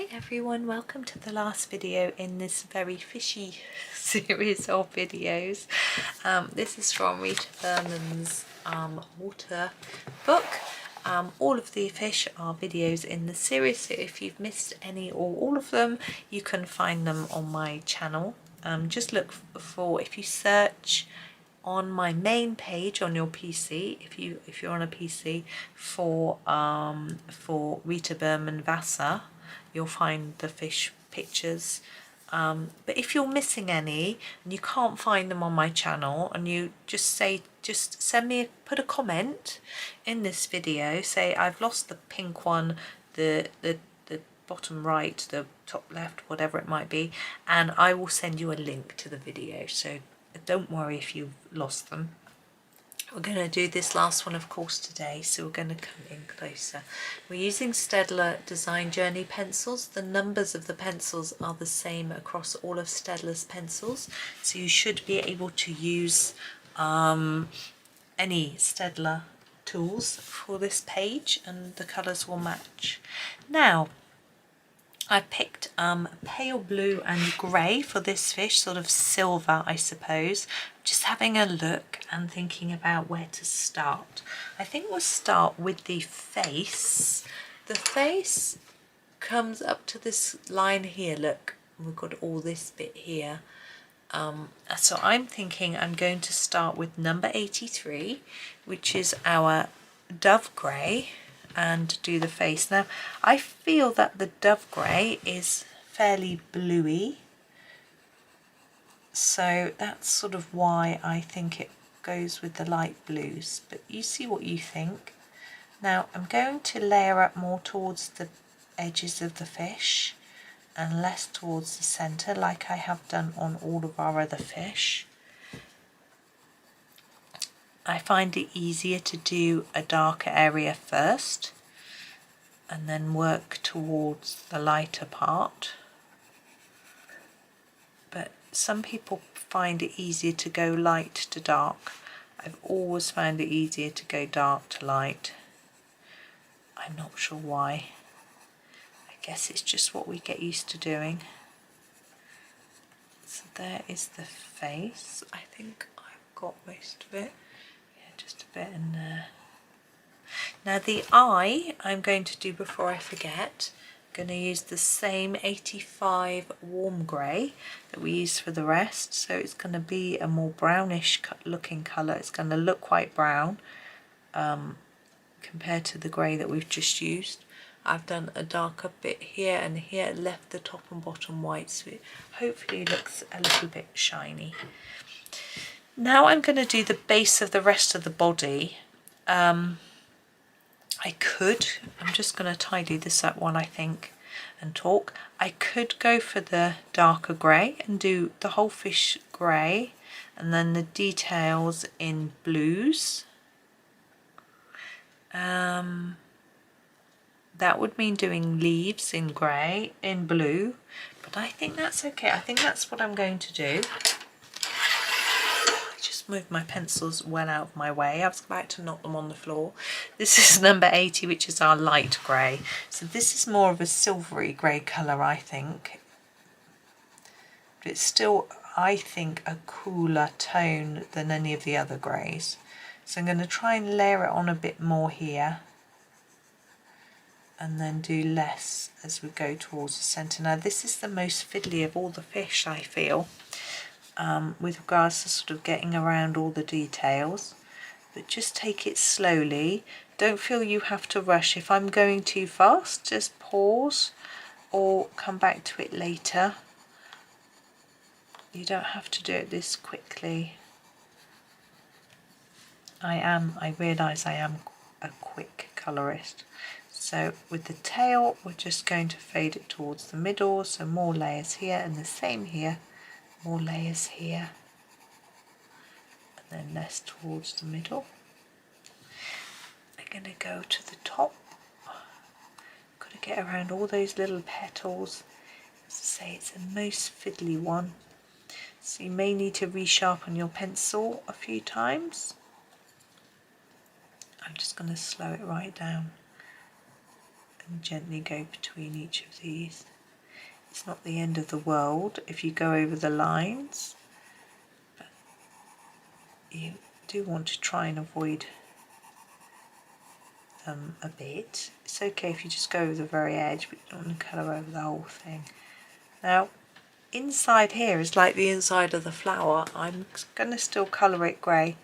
Hi everyone, welcome to the last video in this very fishy series of videos. This is from Rita Berman's water book. All of the fish are videos in the series, so if you've missed any or all of them, you can find them on my channel. Just look for, if you search on my main page on your PC, if you're on a PC, for Rita Berman Vasa, you'll find the fish pictures. But if you're missing any and you can't find them on my channel, and you just send me, put a comment in this video, say I've lost the pink one, the bottom right, the top left, whatever it might be, and I will send you a link to the video, so don't worry if you've lost them. We're going to do this last one, of course, today, so we're going to come in closer. We're using Staedtler Design Journey pencils. The numbers of the pencils are the same across all of Staedtler's pencils, so you should be able to use any Staedtler tools for this page, and the colours will match. Now, I picked pale blue and grey for this fish, sort of silver, I suppose. Just having a look and thinking about where to start. I think we'll start with the face. The face comes up to this line here, look, we've got all this bit here. So I'm thinking I'm going to start with number 83, which is our dove grey, and do the face. Now I feel that the dove grey is fairly bluey, so that's sort of why I think it goes with the light blues, but you see what you think. Now I'm going to layer up more towards the edges of the fish and less towards the centre, like I have done on all of our other fish. I find it easier to do a darker area first and then work towards the lighter part. But some people find it easier to go light to dark. I've always found it easier to go dark to light. I'm not sure why. I guess it's just what we get used to doing. So there is the face. I think I've got most of it. Just a bit in there. Now the eye I'm going to do before I forget. I'm going to use the same 85 warm grey that we used for the rest, so it's going to be a more brownish looking colour. It's going to look quite brown compared to the grey that we've just used. I've done a darker bit here and here, left the top and bottom white, so it hopefully looks a little bit shiny. Now I'm going to do the base of the rest of the body. I'm just going to tidy this up while I think and talk. I could go for the darker grey and do the whole fish grey and then the details in blues. That would mean doing leaves in grey, in blue, but I think that's okay. I think that's what I'm going to do. Move my pencils well out of my way. I was about to knock them on the floor. This is number 80, which is our light grey. So this is more of a silvery grey colour, I think. But it's still, I think, a cooler tone than any of the other greys. So I'm going to try and layer it on a bit more here, and then do less as we go towards the centre. Now this is the most fiddly of all the fish, I feel. With regards to sort of getting around all the details, but just take it slowly. Don't feel you have to rush. If I'm going too fast, just pause or come back to it later. You don't have to do it this quickly. I realise I am a quick colourist. So with the tail, we're just going to fade it towards the middle, so more layers here and the same here. More layers here, and then less towards the middle. I'm going to go to the top. Got to get around all those little petals. As I say, it's the most fiddly one, so you may need to resharpen your pencil a few times. I'm just going to slow it right down and gently go between each of these. it's not the end of the world if you go over the lines, but you do want to try and avoid them a bit. It's okay if you just go over the very edge, but you don't want to colour over the whole thing. Now inside here is like the inside of the flower. I'm going to still colour it grey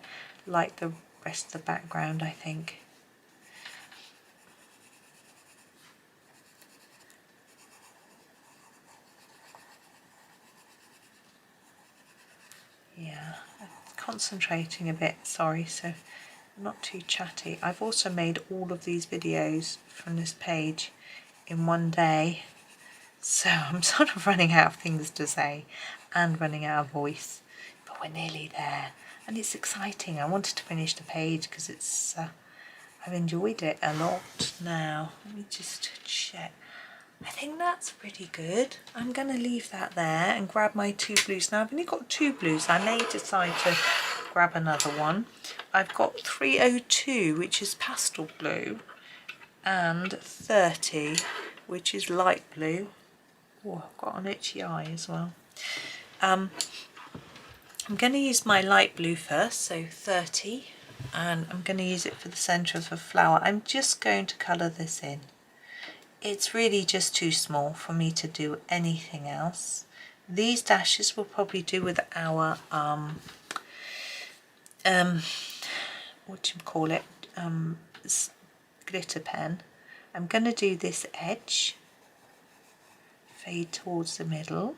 like the rest of the background, I think. Yeah, I'm concentrating a bit, sorry, so I'm not too chatty. I've also made all of these videos from this page in one day, so I'm sort of running out of things to say and running out of voice, but we're nearly there and it's exciting. I wanted to finish the page because it's I've enjoyed it a lot. Now let me just check. I think that's pretty good. I'm going to leave that there and grab my 2 blues. Now I've only got 2 blues. I may decide to grab another one. I've got 302, which is pastel blue, and 30, which is light blue. Oh, I've got an itchy eye as well. I'm going to use my light blue first, so 30, and I'm going to use it for the centre of the flower. I'm just going to colour this in. It's really just too small for me to do anything else. These dashes will probably do with our what do you call it, glitter pen. I'm going to do this edge, fade towards the middle,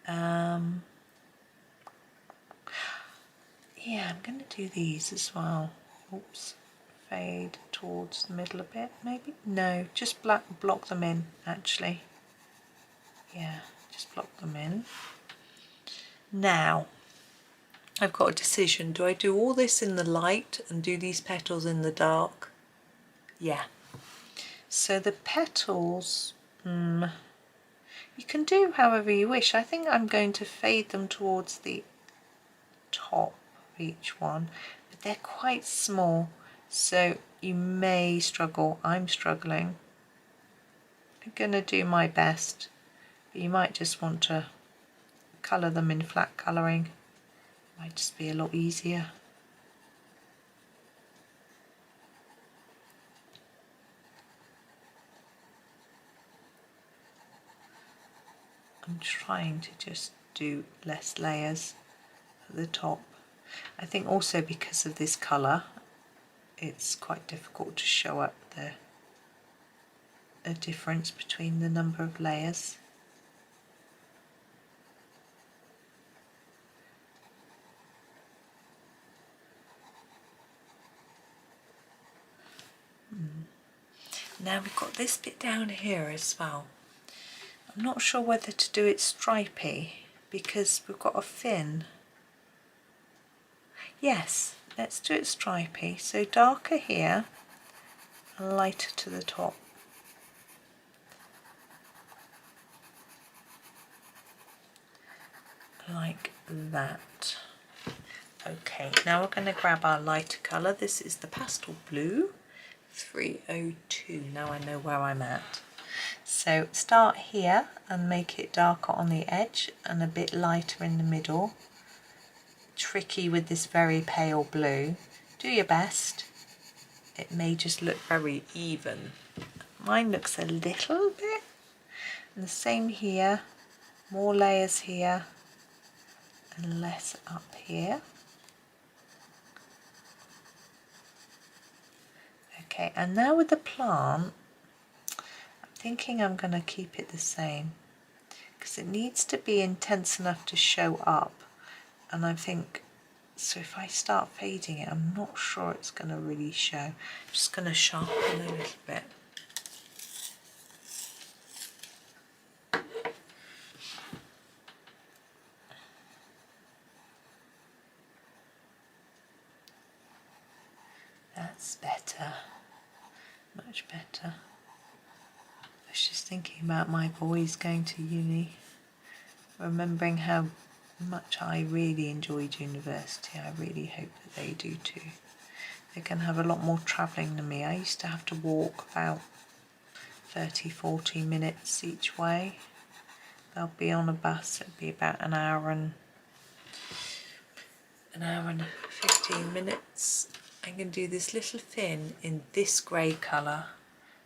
yeah, I'm going to do these as well. Oops, fade towards the middle a bit, maybe? No, just block them in, actually. Yeah, just block them in. Now, I've got a decision. Do I do all this in the light and do these petals in the dark? Yeah. So the petals, you can do however you wish. I think I'm going to fade them towards the top of each one, but they're quite small, so you may struggle. I'm struggling. I'm going to do my best, but you might just want to colour them in flat colouring. Might just be a lot easier. I'm trying to just do less layers at the top. I think also because of this colour it's quite difficult to show up the difference between the number of layers. Now we've got this bit down here as well. I'm not sure whether to do it stripy because we've got a fin. Yes, let's do it stripy. So darker here and lighter to the top. Like that. Okay, now we're going to grab our lighter colour. This is the pastel blue 302. Now I know where I'm at. So start here and make it darker on the edge and a bit lighter in the middle. Tricky with this very pale blue. Do your best. It may just look very even. Mine looks a little bit. And the same here. More layers here and less up here. Okay, and now with the plant, I'm thinking I'm going to keep it the same because it needs to be intense enough to show up. And I think, so if I start fading it, I'm not sure it's going to really show. I'm just going to sharpen a little bit. That's better, much better. I was just thinking about my boys going to uni, remembering how much I really enjoyed university. I really hope that they do too. They can have a lot more travelling than me. I used to have to walk about 30-40 minutes each way. They'll be on a bus, it'll be about an hour and 15 minutes. I'm going to do this little fin in this grey colour,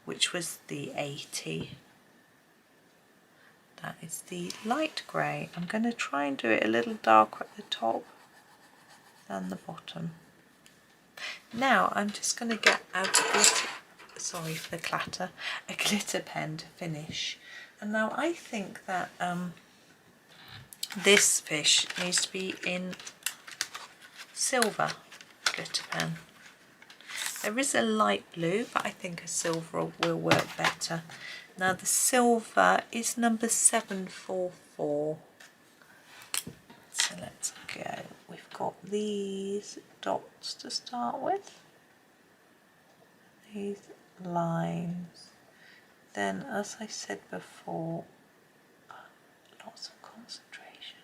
which was the 80. That is the light grey. I'm going to try and do it a little darker at the top than the bottom. Now I'm just going to get out a glitter, sorry for the clatter, a glitter pen to finish. And now I think that this fish needs to be in silver glitter pen. There is a light blue, but I think a silver will work better. Now the silver is number 744. So let's go. We've got these dots to start with. These lines. Then, as I said before, lots of concentration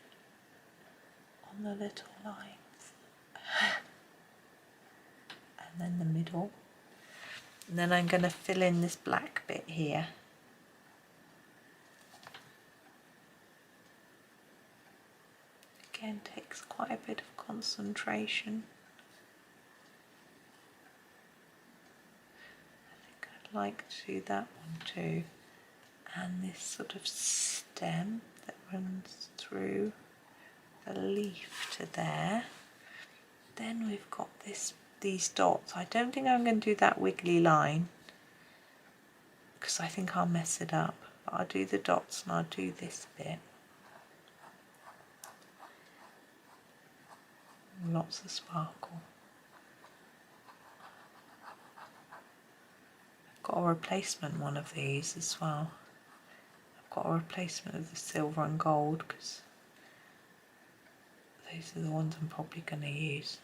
on the little lines. And then the middle. And then I'm going to fill in this black bit here. Again, takes quite a bit of concentration. I think I'd like to do that one too. And this sort of stem that runs through the leaf to there. Then we've got these dots. I don't think I'm going to do that wiggly line because I think I'll mess it up. But I'll do the dots and I'll do this bit. Lots of sparkle. I've got a replacement one of these as well. I've got a replacement of the silver and gold because those are the ones I'm probably going to use.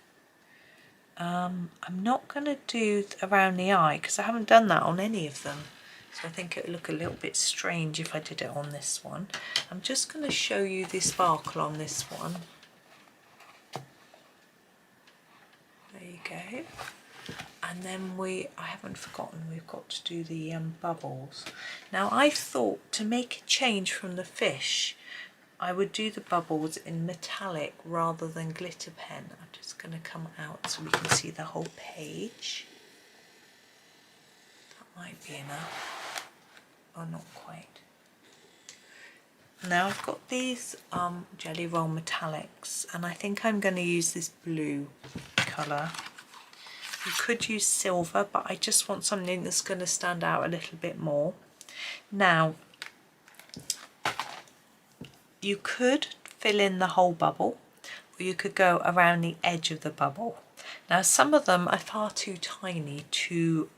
I'm not going to do around the eye because I haven't done that on any of them. So I think it would look a little bit strange if I did it on this one. I'm just going to show you the sparkle on this one. There you go. And then I haven't forgotten, we've got to do the bubbles. Now I thought to make a change from the fish, I would do the bubbles in metallic rather than glitter pen. I'm just going to come out so we can see the whole page. That might be enough, or not quite. Now I've got these Gellyroll metallics, and I think I'm going to use this blue colour. You could use silver, but I just want something that's going to stand out a little bit more. Now, you could fill in the whole bubble, or you could go around the edge of the bubble. Now, some of them are far too tiny to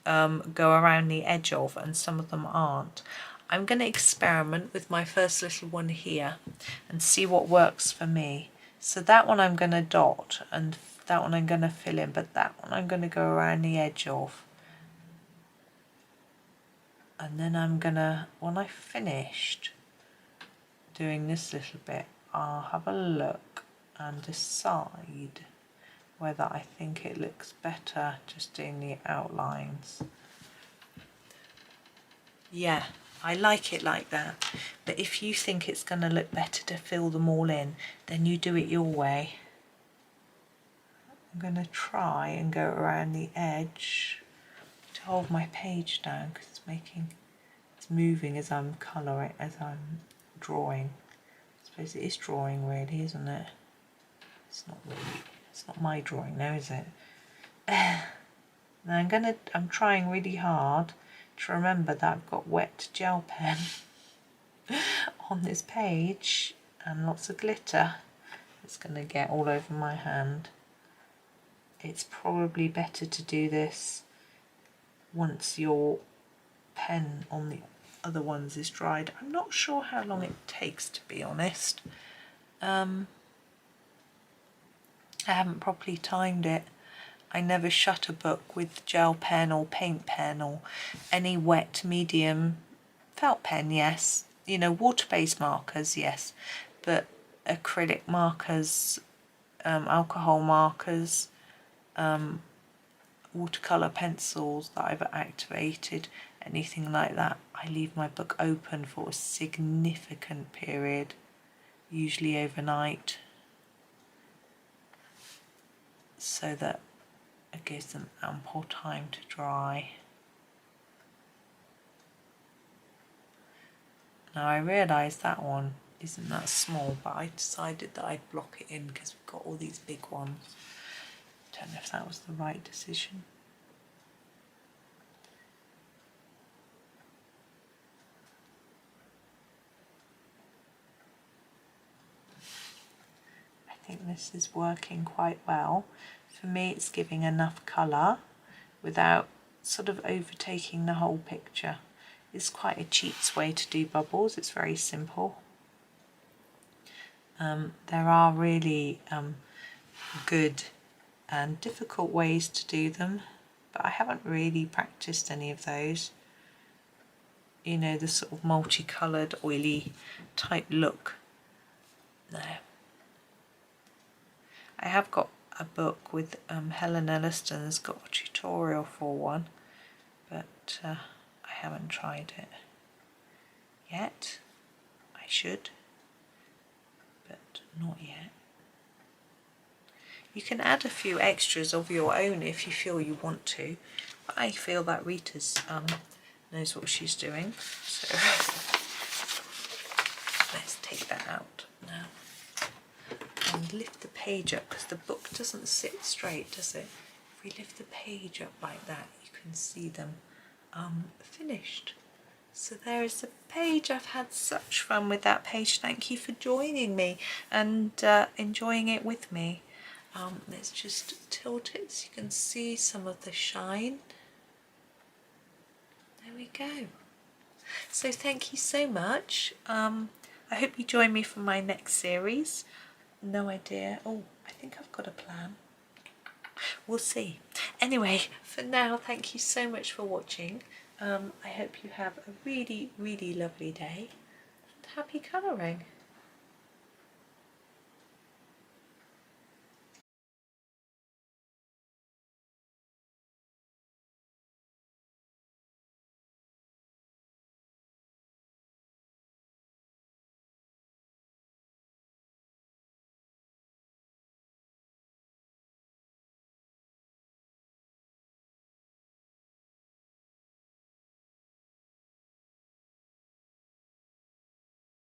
go around the edge of, and some of them aren't. I'm going to experiment with my first little one here and see what works for me. So that one I'm going to dot, and that one I'm going to fill in, but that one I'm going to go around the edge of. And then I'm going to, when I've finished doing this little bit, I'll have a look and decide whether I think it looks better just doing the outlines. Yeah, I like it like that, but if you think it's going to look better to fill them all in, then you do it your way. I'm going to try and go around the edge to hold my page down because it's moving as I'm colouring, as I'm drawing. I suppose it is drawing really, isn't it? It's not really, it's not my drawing now, is it? Now I'm trying really hard to remember that I've got wet gel pen on this page and lots of glitter. It's going to get all over my hand. It's probably better to do this once your pen on the other ones is dried. I'm not sure how long it takes, to be honest. I haven't properly timed it. I never shut a book with gel pen or paint pen or any wet medium felt pen, yes. You know, water-based markers, yes. But acrylic markers, alcohol markers, watercolour pencils that I've activated, anything like that, I leave my book open for a significant period, usually overnight, so that it gives them ample time to dry. Now I realise that one isn't that small, but I decided that I'd block it in because we've got all these big ones. Don't know if that was the right decision. I think this is working quite well. For me, it's giving enough colour without sort of overtaking the whole picture. It's quite a cheats way to do bubbles. It's very simple. There are really good and difficult ways to do them, but I haven't really practiced any of those. You know, the sort of multicoloured, oily type look. No. I have got a book with Helen Elliston's got a tutorial for one, but I haven't tried it yet. I should, but not yet. You can add a few extras of your own if you feel you want to, but I feel that Rita's knows what she's doing, so let's take that out now and lift the page up, because the book doesn't sit straight, does it? If we lift the page up like that, you can see them finished. So there is the page. I've had such fun with that page. Thank you for joining me and enjoying it with me. Let's just tilt it so you can see some of the shine. There we go. So thank you so much. I hope you join me for my next series. No idea. Oh, I think I've got a plan. We'll see. Anyway, for now, thank you so much for watching. I hope you have a really, really lovely day and happy colouring.